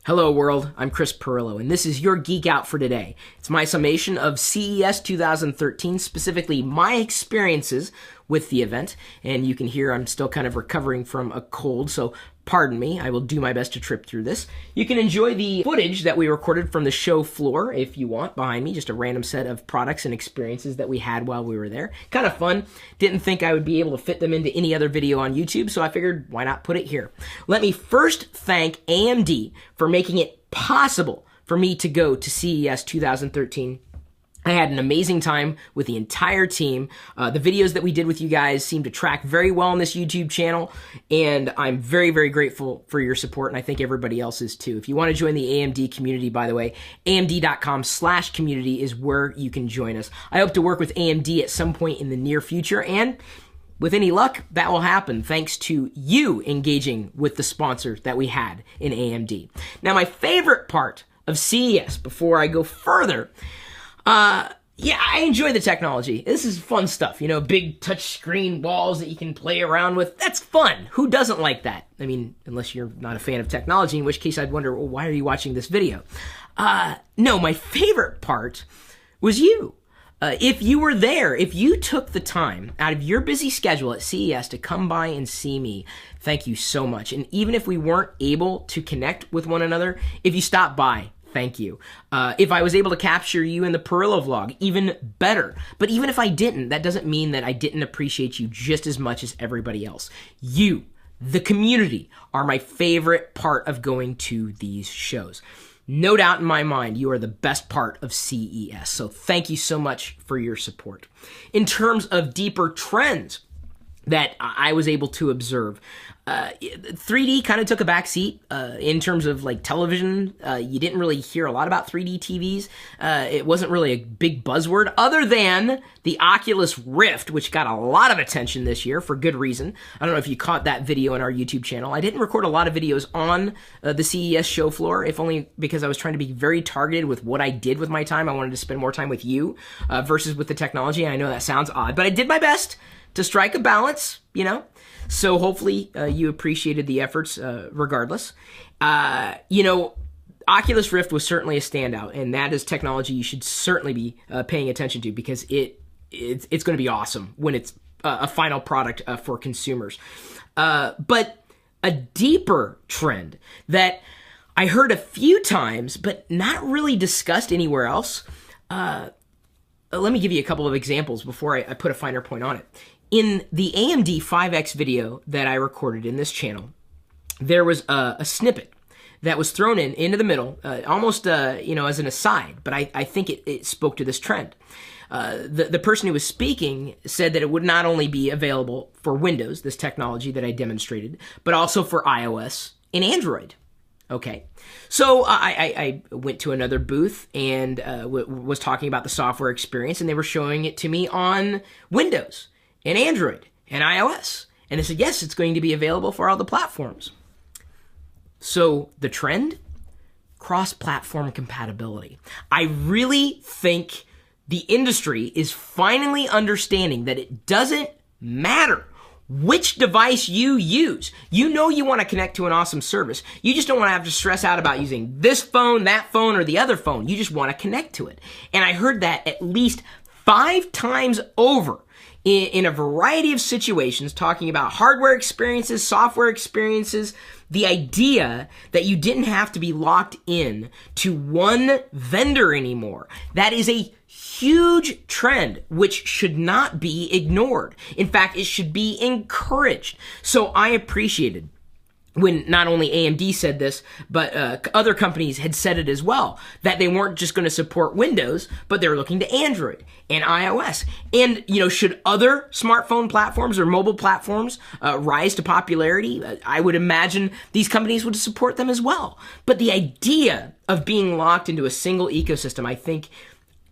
Hello world, I'm Chris Perillo, and this is your Geek Out for today. It's my summation of CES 2013, specifically my experiences with the event. And you can hear I'm still kind of recovering from a cold, so pardon me, I will do my best to trip through this. You can enjoy the footage that we recorded from the show floor if you want behind me, just a random set of products and experiences that we had while we were there. Kind of fun. Didn't think I would be able to fit them into any other video on YouTube, so I figured why not put it here. Let me first thank AMD for making it possible for me to go to CES 2013. I had an amazing time with the entire team. The videos that we did with you guys seem to track very well on this YouTube channel, and I'm very, very grateful for your support, and I think everybody else is too. If you want to join the AMD community, by the way, amd.com/community is where you can join us. I hope to work with AMD at some point in the near future, and with any luck, that will happen thanks to you engaging with the sponsor that we had in AMD. Now, my favorite part of CES, before I go further, yeah, I enjoy the technology. This is fun stuff, you know, big touch screen walls that you can play around with. That's fun. Who doesn't like that? I mean, unless you're not a fan of technology, in which case I'd wonder, well, why are you watching this video? No, my favorite part was you. If you were there, if you took the time out of your busy schedule at CES to come by and see me, thank you so much. And even if we weren't able to connect with one another, if you stopped by, thank you. If I was able to capture you in the Perillo vlog, even better. But even if I didn't, that doesn't mean that I didn't appreciate you just as much as everybody else. You, the community, are my favorite part of going to these shows. No doubt in my mind, you are the best part of CES. So thank you so much for your support. In terms of deeper trends that I was able to observe, 3D kind of took a back seat in terms of like television. You didn't really hear a lot about 3D TVs. It wasn't really a big buzzword other than the Oculus Rift, which got a lot of attention this year for good reason. I don't know if you caught that video on our YouTube channel. I didn't record a lot of videos on the CES show floor, if only because I was trying to be very targeted with what I did with my time. I wanted to spend more time with you versus with the technology. And I know that sounds odd, but I did my best to strike a balance, you know? So hopefully you appreciated the efforts regardless. You know, Oculus Rift was certainly a standout, and that is technology you should certainly be paying attention to because it's going to be awesome when it's a final product for consumers. But a deeper trend that I heard a few times but not really discussed anywhere else, let me give you a couple of examples before I put a finer point on it. In the AMD 5X video that I recorded in this channel, there was a snippet that was thrown into the middle, almost you know, as an aside, but I think it spoke to this trend. The person who was speaking said that it would not only be available for Windows, this technology that I demonstrated, but also for iOS and Android. Okay, so I went to another booth and was talking about the software experience, and they were showing it to me on Windows and Android and iOS. And they said, yes, it's going to be available for all the platforms. So the trend? Cross-platform compatibility. I really think the industry is finally understanding that it doesn't matter which device you use. You know you want to connect to an awesome service. You just don't want to have to stress out about using this phone, that phone, or the other phone. You just want to connect to it. And I heard that at least 5 times over in a variety of situations, talking about hardware experiences, software experiences, the idea that you didn't have to be locked in to one vendor anymore. That is a huge trend which should not be ignored. In fact, it should be encouraged. So I appreciated when not only AMD said this, but other companies had said it as well, that they weren't just going to support Windows, but they were looking to Android and iOS. And, you know, should other smartphone platforms or mobile platforms rise to popularity, I would imagine these companies would support them as well. But the idea of being locked into a single ecosystem, I think,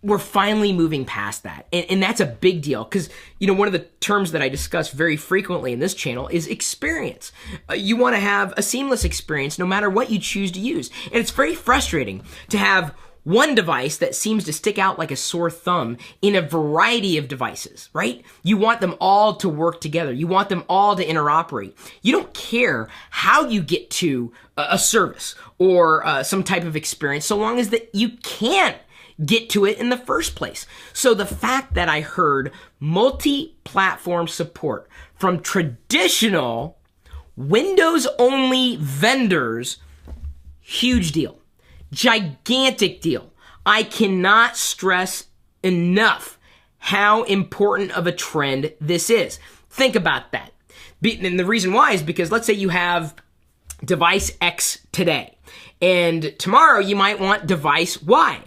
we're finally moving past that. And that's a big deal because, you know, one of the terms that I discuss very frequently in this channel is experience. You want to have a seamless experience no matter what you choose to use. And it's very frustrating to have one device that seems to stick out like a sore thumb in a variety of devices, right? You want them all to work together. You want them all to interoperate. You don't care how you get to a service or some type of experience so long as that you can't get to it in the first place. So the fact that I heard multi-platform support from traditional Windows-only vendors, huge deal. Gigantic deal. I cannot stress enough how important of a trend this is. Think about that. And the reason why is because let's say you have device X today, and tomorrow you might want device Y.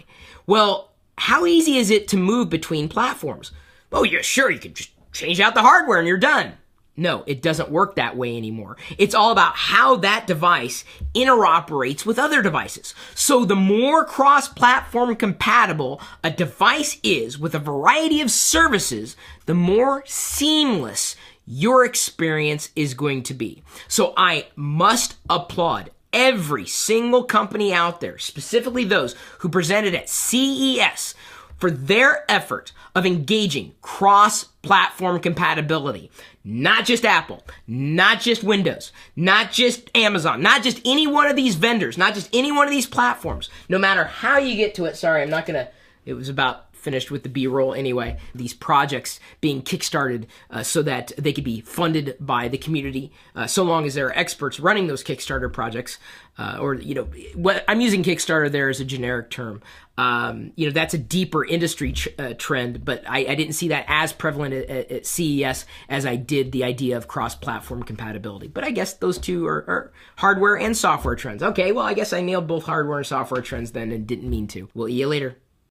Well, how easy is it to move between platforms? Oh, yeah, sure, you can just change out the hardware and you're done. No, it doesn't work that way anymore. It's all about how that device interoperates with other devices. So the more cross-platform compatible a device is with a variety of services, the more seamless your experience is going to be. So I must applaud every single company out there, specifically those who presented at CES, for their effort of engaging cross-platform compatibility. Not just Apple, not just Windows, not just Amazon, not just any one of these vendors, not just any one of these platforms. No matter how you get to it, sorry, I'm not gonna, it was about finished with the B-roll anyway. These projects being kickstarted so that they could be funded by the community, so long as there are experts running those Kickstarter projects, or, you know, what I'm using Kickstarter there as a generic term. You know, that's a deeper industry trend, but I didn't see that as prevalent at CES as I did the idea of cross-platform compatibility. But I guess those two are hardware and software trends. Okay, well, I guess I nailed both hardware and software trends then and didn't mean to. We'll see you later.